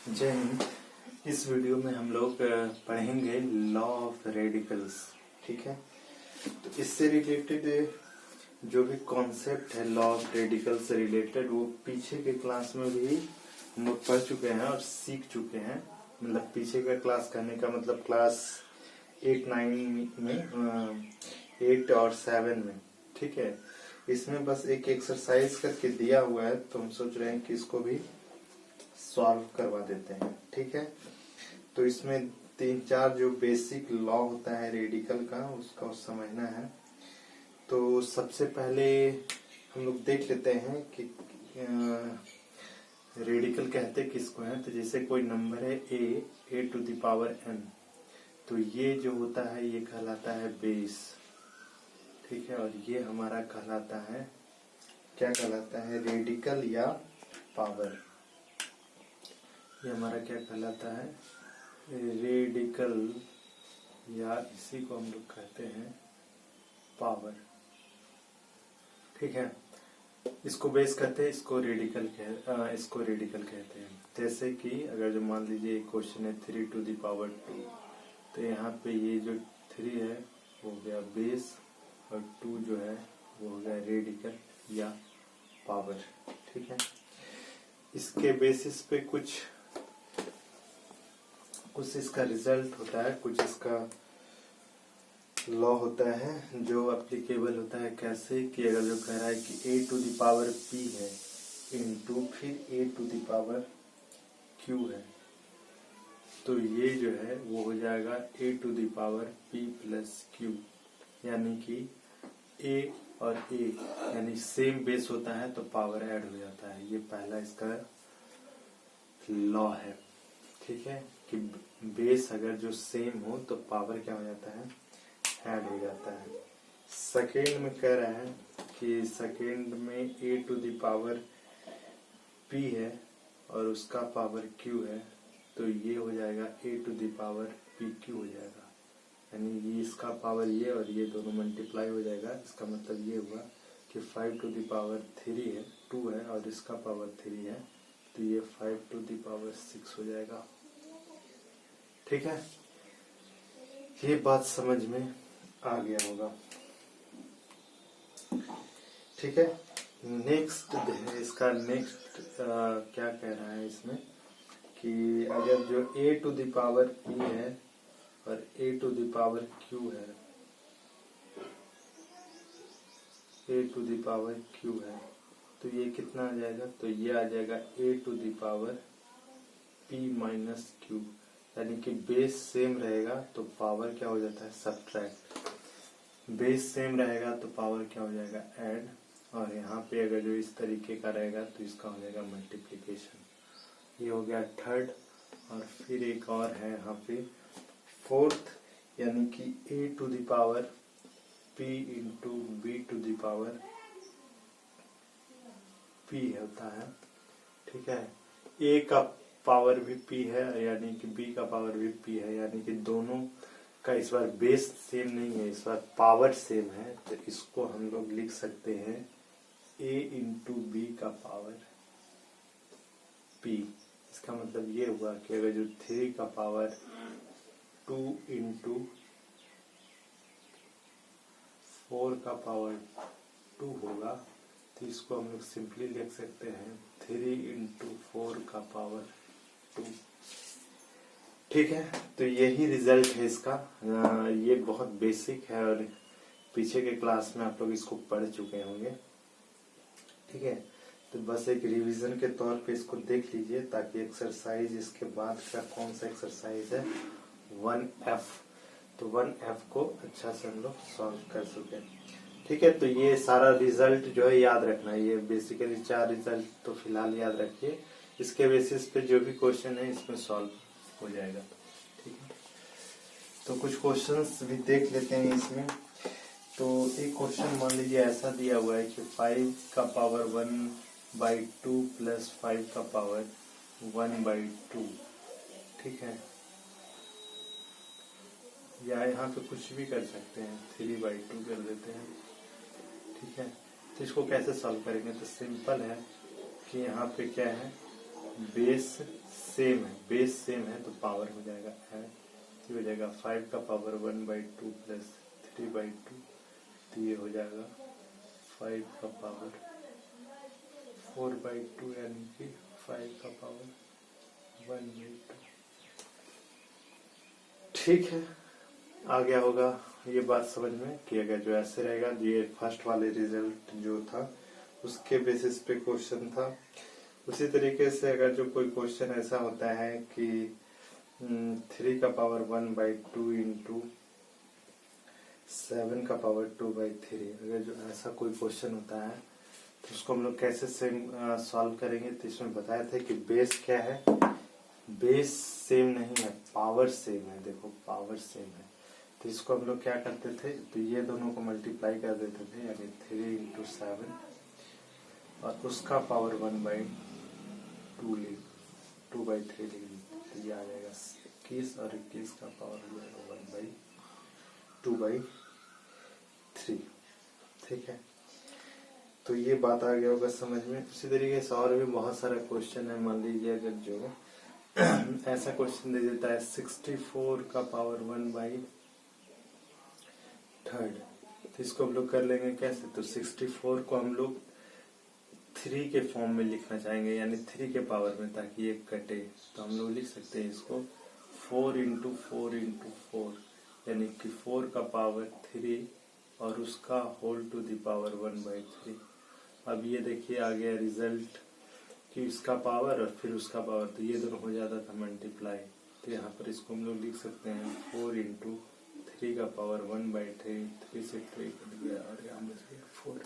जय हिंद। इस वीडियो में हम लोग पढ़ेंगे लॉ ऑफ रेडिकल्स। ठीक है, तो इससे रिलेटेड जो भी कॉन्सेप्ट है लॉ ऑफ रेडिकल से रिलेटेड वो पीछे के क्लास में भी हम लोग पढ़ चुके हैं और सीख चुके हैं। मतलब पीछे का क्लास करने का मतलब क्लास 8, 9 में 8 और 7 में। ठीक है, इसमें बस एक एक्सरसाइज करके दिया हुआ है, तो हम सोच रहे हैं कि इसको भी सॉल्व करवा देते हैं। ठीक है, तो इसमें 3-4 जो बेसिक लॉ होता है रेडिकल का उसका समझना है। तो सबसे पहले हम लोग देख लेते हैं कि रेडिकल कहते किसको है। तो जैसे कोई नंबर है a to the power n, तो ये जो होता है ये कहलाता है बेस। ठीक है, और ये हमारा कहलाता है, क्या कहलाता है, रेडिकल या पावर। ये हमारा क्या कहलाता है, रेडिकल, या इसी को हम लोग कहते हैं पावर। ठीक है, इसको बेस कहते हैं, इसको रेडिकल कहते हैं। जैसे कि अगर जो मान लीजिए क्वेश्चन है 3 टू द पावर 2, तो यहाँ पे ये जो 3 है वो हो गया बेस और 2 जो है वो हो गया रेडिकल या पावर। ठीक है, इसके बेसिस पे कुछ इसका रिजल्ट होता है, कुछ इसका लॉ होता है जो एप्लीकेबल होता है। कैसे कि अगर जो कह रहा है कि a to the power p है इनटू फिर a to the power q है, तो ये जो है वो हो जाएगा a to the power p plus q, यानी कि a और a यानी सेम बेस होता है तो पावर ऐड हो जाता है। ये पहला इसका लॉ है। ठीक है, कि बेस अगर जो सेम हो तो पावर क्या हो जाता है, ऐड हो जाता है। सेकेंड में कह रहा है कि सेकेंड में a to the power p है और उसका पावर q है, तो ये हो जाएगा a to the power pq हो जाएगा। यानी ये इसका पावर ये और ये दोनों मल्टीप्लाई हो जाएगा। इसका मतलब ये हुआ कि 5 टू द पावर 3 है, 2 है और इसका पावर 3 है, तो ये 5 टू द पावर 6 हो जाएगा। ठीक है, ये बात समझ में आ गया होगा। ठीक है, नेक्स्ट इसका नेक्स्ट क्या कह रहा है इसमें कि अगर जो a to the power p है और a to the power q है, a to the power q है, तो ये कितना आ जाएगा, तो ये आ जाएगा a to the power p minus q। यानी कि बेस सेम रहेगा तो पावर क्या हो जाता है, सब्ट्रैक्ट। बेस सेम रहेगा तो पावर क्या हो जाएगा, ऐड। और यहाँ पे अगर जो इस तरीके का रहेगा तो इसका हो जाएगा मल्टीप्लिकेशन। ये हो गया थर्ड। और फिर एक और है यहाँ पे फोर्थ, यानी कि a to the power p into b to the power p होता है। ठीक है, a का पावर भी p है यानी कि b का पावर भी p है, यानी कि दोनों का इस बार बेस सेम नहीं है, इस बार पावर सेम है। तो इसको हम लोग लिख सकते हैं a इंटू बी का पावर p। इसका मतलब ये हुआ कि अगर जो 3 का पावर 2 इंटू 4 का पावर 2 होगा, तो इसको हम लोग सिंपली लिख सकते हैं 3 इंटू 4 का पावर 2। ठीक है, तो यही रिजल्ट है इसका। ये बहुत बेसिक है और पीछे के क्लास में आप लोग इसको पढ़ चुके होंगे। ठीक है, तो बस एक रिवीजन के तौर पे इसको देख लीजिए, ताकि एक्सरसाइज इसके बाद का कौन सा एक्सरसाइज है 1F, तो 1F को अच्छा से हम लोग सॉल्व कर सके। ठीक है, तो ये सारा रिजल्ट जो है याद रखना है। ये बेसिकली 4 रिजल्ट तो फिलहाल याद रखिए, इसके बेसिस पे जो भी क्वेश्चन है इसमें सॉल्व हो जाएगा। ठीक है, तो कुछ क्वेश्चंस भी देख लेते हैं इसमें। तो एक क्वेश्चन मान लीजिए ऐसा दिया हुआ है कि 5 का पावर 1/2 प्लस 5 का पावर 1/2। ठीक है, या यहाँ पे कुछ भी कर सकते हैं, 3/2 कर देते हैं। ठीक है, तो इसको कैसे सॉल्व करेंगे, तो सिंपल है कि यहाँ पे क्या है, बेस सेम है तो पावर हो जाएगा ऐड, ये हो जाएगा 5 का पावर 1/2 प्लस 3/2, तो ये हो जाएगा 5 का पावर 4/2 यानी कि 5 का पावर 1/2। ठीक है, आ गया होगा ये बात समझ में कि अगर जो ऐसे रहेगा, ये फर्स्ट वाले रिजल्ट जो था उसके बेसिस पे क्वेश्चन था। उसी तरीके से अगर जो कोई क्वेश्चन ऐसा होता है कि 3 का पावर 1/2 इंटू 7 का पावर 2/3, अगर जो ऐसा कोई क्वेश्चन होता है तो उसको हम लोग कैसे सॉल्व करेंगे। तो इसमें बताया था कि बेस क्या है, बेस सेम नहीं है, पावर सेम है। देखो पावर सेम है तो इसको हम लोग क्या करते थे, तो ये दोनों को मल्टीप्लाई कर देते थे, यानी 3 इंटू 7 और उसका पावर 2/3 लिख दी, तो ये आ जाएगा 21 और 21 का पावर हो जाएगा 1/2/3। ठीक है, तो ये बात आ गया होगा समझ में। उसी तरीके से और भी बहुत सारा क्वेश्चन है। मान लीजिए अगर जो ऐसा क्वेश्चन दे देता है 64 का पावर 1/3, तो इसको हम लोग कर लेंगे कैसे, तो 64 को हम लोग 3 के फॉर्म में लिखना चाहेंगे, यानी 3 के पावर में, ताकि ये कटे। तो हम लोग लिख सकते हैं इसको 4 इंटू 4 इंटू 4, यानी कि 4 का पावर 3 और उसका होल टू द पावर 1/3। अब ये देखिए आ गया रिजल्ट कि इसका पावर और फिर उसका पावर, तो ये दोनों हो जाता था मल्टीप्लाई। तो यहाँ पर इसको हम लोग लिख सकते हैं 4 इंटू 3 का पावर 1/3, 3 से 3 कट गया और यहाँ बच गया 4।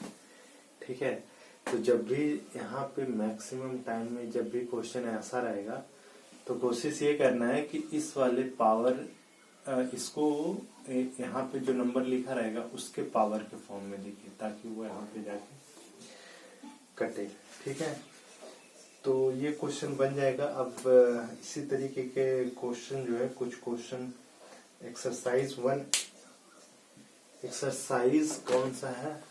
ठीक है, तो जब भी यहाँ पे मैक्सिमम टाइम में जब भी क्वेश्चन ऐसा रहेगा तो कोशिश ये करना है कि इस वाले पावर इसको यहाँ पे जो नंबर लिखा रहेगा उसके पावर के फॉर्म में लिखिए, ताकि वो यहाँ पे जाके कटे। ठीक है, तो ये क्वेश्चन बन जाएगा। अब इसी तरीके के क्वेश्चन जो है, कुछ क्वेश्चन एक्सरसाइज कौन सा है,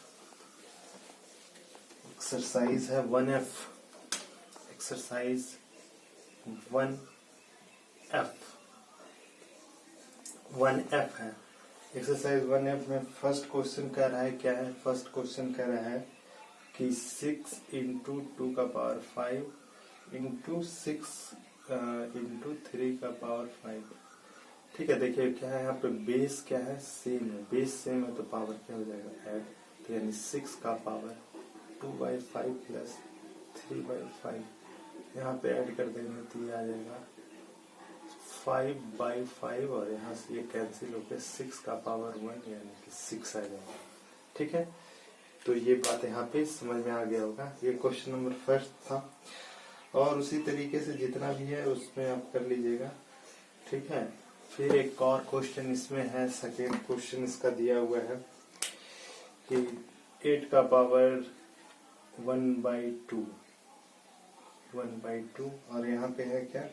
एक्सरसाइज है 1F, एक्सरसाइज 1F है। एक्सरसाइज 1F में फर्स्ट क्वेश्चन कह रहा है क्या है, फर्स्ट क्वेश्चन कह रहा है कि 6 इंटू 2 का पावर 5 इंटू 6 इंटू 3 का पावर 5। ठीक है, देखिए क्या है यहाँ पे, बेस क्या है, सेम है, बेस सेम है तो पावर क्या हो जाएगा ऐड, तो यानी 6 का पावर 2/5 प्लस 3/5, यहाँ पे ऐड कर देंगे तो ये आ जाएगा 5/5 और यहाँ से ये कैंसिल होकर 6 का पावर 1 यानी कि 6 आ जाएगा। ठीक है, तो ये बात यहाँ पे समझ में आ गया होगा। ये क्वेश्चन नंबर फर्स्ट था और उसी तरीके से जितना भी है उसमें आप कर लीजिएगा। ठीक है, फिर एक और क्वेश्चन इसमें है, सेकेंड क्वेश्चन इसका दिया हुआ है कि 8 का पावर 1/2 और यहाँ पे है क्या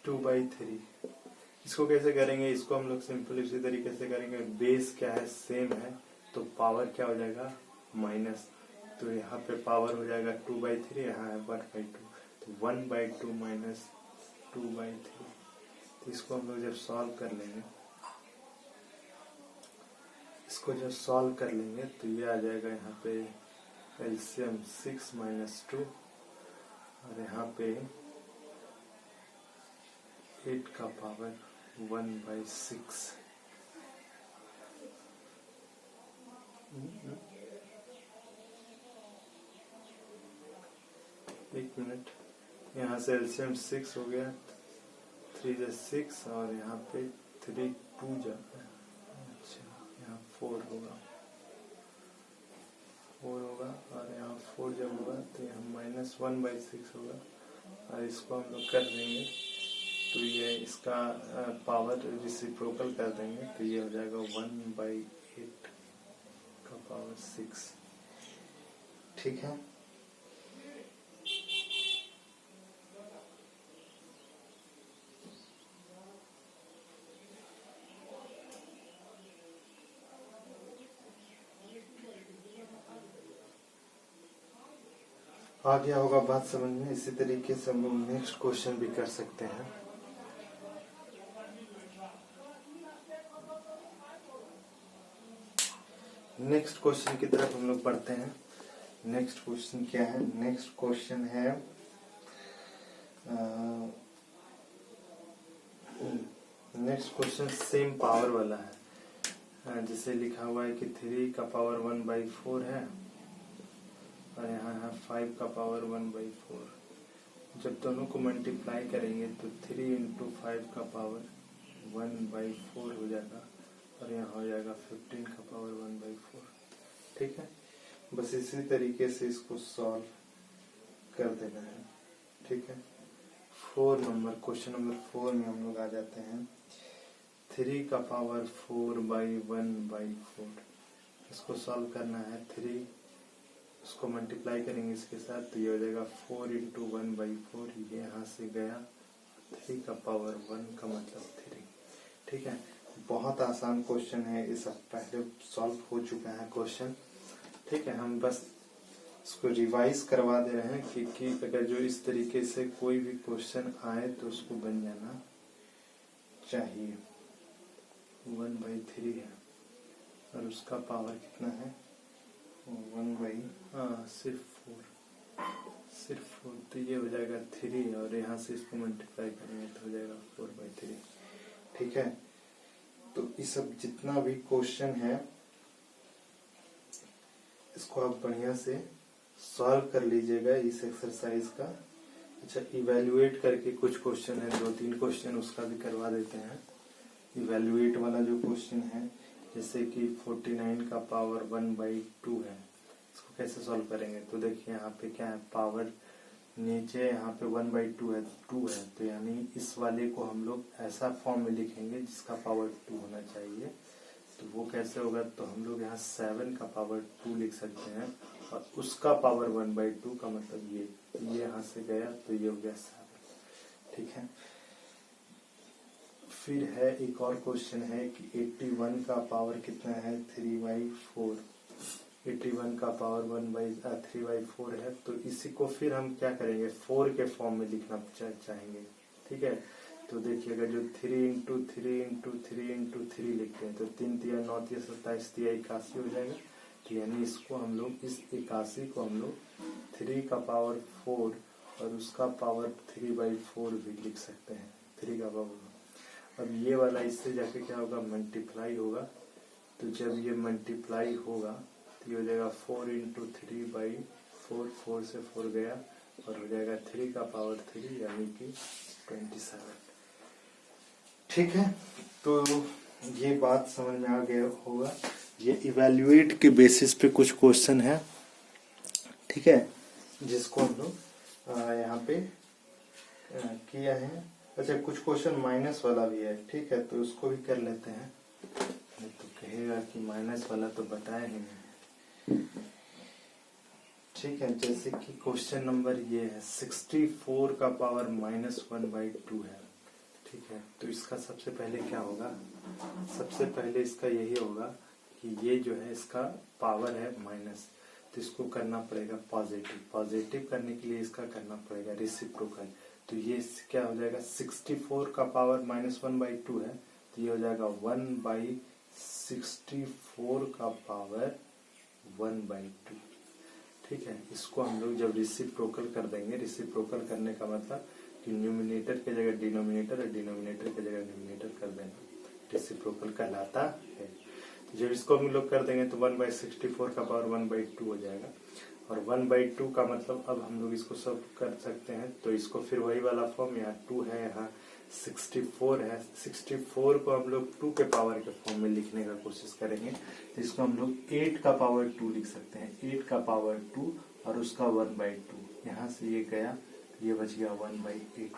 2/3। इसको कैसे करेंगे, इसको हम लोग सिंपल इसी तरीके से करेंगे, बेस क्या है सेम है तो पावर क्या हो जाएगा माइनस, तो यहाँ पे पावर हो जाएगा 2/3, यहाँ है 1/2, तो 1/2 माइनस 2/3। तो इसको हम लोग जब सॉल्व कर लेंगे, इसको जब सॉल्व कर लेंगे तो ये आ जाएगा यहाँ पे एलसीएम 6 माइनस 2 और यहाँ पे 8 का पावर 1/6। एक मिनट, यहाँ से एलसीएम 6 हो गया, 3 से 6 और यहाँ पे 3 2 जाता है, अच्छा यहाँ 4 होगा और यहाँ 4 जब होगा तो यहाँ -1/6 होगा और इसको हम लोग कर देंगे तो ये इसका पावर रेसिप्रोकल कर देंगे तो ये हो जाएगा 1/8 का पावर 6। ठीक है, आ गया होगा बात समझ में। इसी तरीके से हम लोग नेक्स्ट क्वेश्चन भी कर सकते हैं। नेक्स्ट क्वेश्चन की तरफ हम लोग बढ़ते हैं। नेक्स्ट क्वेश्चन क्या है? नेक्स्ट क्वेश्चन है नेक्स्ट क्वेश्चन सेम पावर वाला है। जैसे लिखा हुआ है कि 3 का पावर 1/4 है और यहाँ है 5 का पावर 1/4। जब दोनों को मल्टीप्लाई करेंगे तो 3 × 5 का पावर 1/4 हो जाएगा और यहाँ हो जाएगा 15 का पावर 1/4। ठीक है, बस इसी तरीके से इसको सॉल्व कर देना है। ठीक है, 4 नंबर क्वेश्चन नंबर 4 में हम लोग आ जाते हैं। 3 का पावर 4/1/4 इसको सॉल्व करना है। 3 उसको मल्टीप्लाई करेंगे इसके साथ तो ये हो जाएगा 4 × 1/4। ये यहाँ से गया 3 का पावर 1 का मतलब 3। ठीक है, बहुत आसान क्वेश्चन है। इस पहले सॉल्व हो चुका है क्वेश्चन। ठीक है, हम बस इसको रिवाइज करवा दे रहे हैं कि अगर जो इस तरीके से कोई भी क्वेश्चन आए तो उसको बन जाना चाहिए। 1/3 है और उसका पावर कितना है? सिर्फ 4 तो ये हो जाएगा 3 और यहाँ से इसको मल्टीप्लाई करेंगे तो हो जाएगा 4/3। ठीक है, तो इस सब जितना भी क्वेश्चन है इसको आप बढ़िया से सॉल्व कर लीजिएगा इस एक्सरसाइज का। अच्छा, इवैल्यूएट करके कुछ क्वेश्चन है, 2-3 क्वेश्चन उसका भी करवा देते हैं। इवैल्यूएट वाला जो क्वेश्चन है, जैसे कि 49 का पावर 1/2 है, इसको कैसे सॉल्व करेंगे? तो देखिए यहाँ पे क्या है, पावर नीचे यहाँ पे 1/2 है, 2 है, तो यानी इस वाले को हम लोग ऐसा फॉर्म में लिखेंगे जिसका पावर 2 होना चाहिए। तो वो कैसे होगा? तो हम लोग यहाँ 7 का पावर 2 लिख सकते हैं और उसका पावर 1/2 का मतलब ये यहाँ से गया तो ये हो गया 7। ठीक है, फिर है एक और क्वेश्चन है कि 81 का पावर कितना है? 3/4। 81 का पावर 3/4 है, तो इसी को फिर हम क्या करेंगे? 4 के फॉर्म में लिखना चाहेंगे। ठीक है, तो देखिए अगर जो 3 × 3 × 3 × 3 लिखते हैं तो 3 × 9 = 27 × 81 हो जाएगा। तो यानी इसको हम लोग इस 81 को हम लोग 3 का पावर 4 और उसका पावर 3/4 भी लिख सकते हैं। 3 का पावर, अब ये वाला इससे जाके क्या होगा? मल्टीप्लाई होगा। तो जब ये मल्टीप्लाई होगा तो ये हो जाएगा 4 × 3/4। 4 से 4 गया और हो जाएगा 3 का पावर 3 यानी कि 27। ठीक है, तो ये बात समझ में आ गया होगा। ये इवैल्यूएट के बेसिस पे कुछ क्वेश्चन है। ठीक है, जिसको हम लोग यहाँ पे किया है। अच्छा, कुछ क्वेश्चन माइनस वाला भी है। ठीक है, तो उसको भी कर लेते हैं। तो कहेगा कि माइनस वाला तो बताया ही नहीं। ठीक है, जैसे कि क्वेश्चन नंबर ये है 64 का पावर -1/2 है। ठीक है, तो इसका सबसे पहले क्या होगा? सबसे पहले इसका यही होगा कि ये जो है इसका पावर है माइनस, तो इसको करना पड़ेगा पॉजिटिव। पॉजिटिव करने के लिए इसका करना पड़ेगा रेसिप्रोकल। तो ये क्या हो जाएगा? 64 का पावर -1/2 है, तो ये हो जाएगा 1/64 का पावर 1/2। ठीक है, इसको हम लोग जब रेसिप्रोकल कर देंगे, रेसिप्रोकल करने का मतलब कि न्यूमिनेटर की जगह डिनोमिनेटर और डिनोमिनेटर की जगह न्यूमिनेटर कर देना, रेसिप्रोकल कहलाता है। जब इसको हम लोग कर देंगे तो 1/64 का पावर 1/2 हो जाएगा और 1/2 का मतलब अब हम लोग इसको सब कर सकते हैं। तो इसको फिर वही वाला फॉर्म, यहाँ 2 है, यहाँ 64 है। 64 को हम लोग 2 के पावर के फॉर्म में लिखने का कोशिश करेंगे, तो इसको हम लोग 8 का पावर 2 लिख सकते हैं। 8 का पावर 2 और उसका 1/2, यहाँ से ये गया, ये बच गया 1/8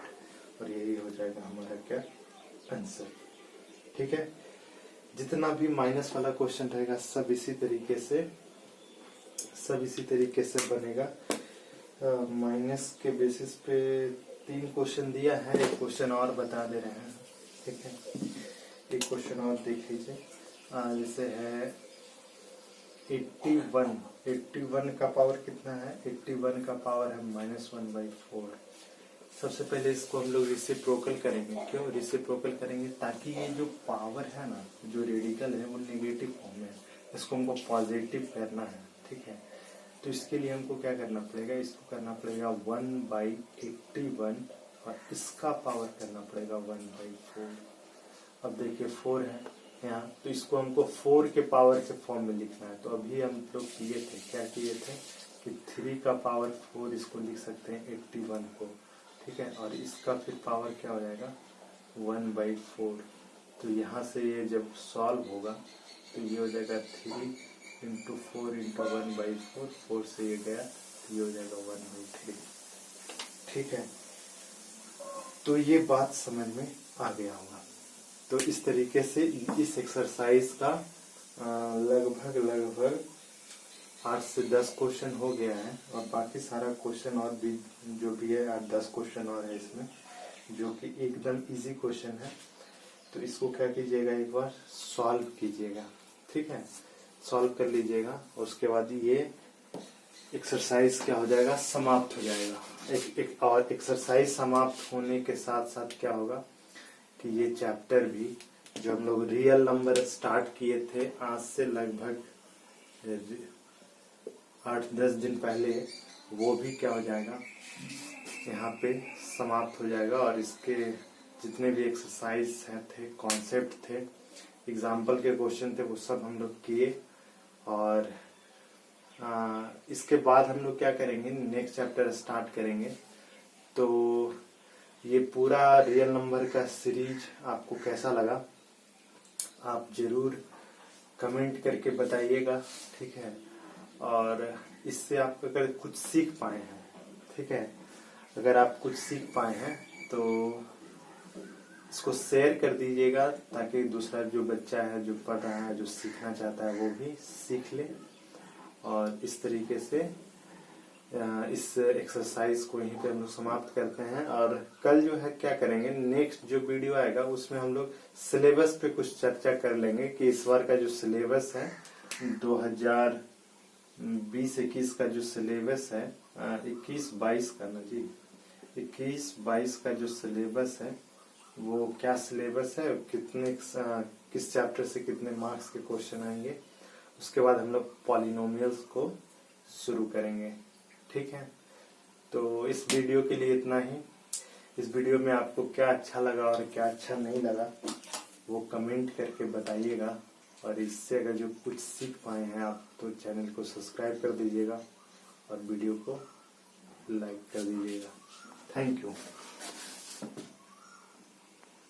और यही हो जाएगा हमारा क्या? आंसर। ठीक है, जितना भी माइनस वाला क्वेश्चन रहेगा सब इसी तरीके से बनेगा। माइनस के बेसिस पे 3 क्वेश्चन दिया है, एक क्वेश्चन और बता दे रहे हैं। ठीक है, एक क्वेश्चन और देख लीजिए। जैसे है 81 का पावर कितना है? 81 का पावर है -1/4। सबसे पहले इसको हम लोग रेसिप्रोकल करेंगे। क्यों रेसिप्रोकल करेंगे? ताकि ये जो पावर है ना, जो रेडिकल है वो नेगेटिव फॉर्म में है, इसको हमको पॉजिटिव करना है। ठीक है, तो इसके लिए हमको क्या करना पड़ेगा? इसको करना पड़ेगा 1/81 और इसका पावर करना पड़ेगा 1/4। अब देखिए 4 है यहाँ, तो इसको हमको 4 के पावर के फॉर्म में लिखना है। तो अभी हम लोग किए थे, क्या किए थे कि 3 का पावर 4 इसको लिख सकते हैं 81 को। ठीक है, और इसका फिर पावर क्या हो जाएगा? 1/4। तो यहाँ से ये जब सॉल्व होगा तो ये हो जाएगा 3 × 4 × 1/4। 4 से ये गया तो ये हो जाएगा 1/3। ठीक है, तो ये बात समझ में आ गया होगा। तो इस तरीके से इस एक्सरसाइज का लगभग 8 से 10 क्वेश्चन हो गया है, और बाकी सारा क्वेश्चन और भी जो भी है 8-10 क्वेश्चन और है इसमें, जो कि एकदम इजी क्वेश्चन है। तो इसको क्या कीजिएगा, एक बार सॉल्व कीजिएगा। ठीक है, सॉल्व कर लीजिएगा, और उसके बाद ये एक्सरसाइज क्या हो जाएगा? समाप्त हो जाएगा। एक और एक्सरसाइज समाप्त होने के साथ साथ क्या होगा कि ये चैप्टर भी, जो हम लोग रियल नंबर स्टार्ट किए थे आज से लगभग 8-10 दिन पहले, वो भी क्या हो जाएगा? यहाँ पे समाप्त हो जाएगा। और इसके जितने भी एक्सरसाइज थे, कॉन्सेप्ट थे, एग्जाम्पल के क्वेश्चन थे, वो सब हम लोग किए। और इसके बाद हम लोग क्या करेंगे? नेक्स्ट चैप्टर स्टार्ट करेंगे। तो ये पूरा रियल नंबर का सीरीज आपको कैसा लगा, आप जरूर कमेंट करके बताइएगा। ठीक है, और इससे आप अगर कुछ सीख पाए हैं, ठीक है, अगर आप कुछ सीख पाए हैं तो इसको शेयर कर दीजिएगा, ताकि दूसरा जो बच्चा है, जो पढ़ रहा है, जो सीखना चाहता है, वो भी सीख ले। और इस तरीके से इस एक्सरसाइज को यहीं पे हम लोग समाप्त करते हैं। और कल जो है क्या करेंगे, नेक्स्ट जो वीडियो आएगा उसमें हम लोग सिलेबस पे कुछ चर्चा कर लेंगे कि इस बार का जो सिलेबस है 2020-21 का जो सिलेबस है, 21-22 का ना जी, 21-22 का जो सिलेबस है वो क्या सिलेबस है, किस चैप्टर से कितने मार्क्स के क्वेश्चन आएंगे। उसके बाद हम लोग पॉलिनोमियल्स को शुरू करेंगे। ठीक है, तो इस वीडियो के लिए इतना ही। इस वीडियो में आपको क्या अच्छा लगा और क्या अच्छा नहीं लगा वो कमेंट करके बताइएगा। और इससे अगर जो कुछ सीख पाए हैं आप, तो चैनल को सब्सक्राइब कर दीजिएगा और वीडियो को लाइक कर दीजिएगा।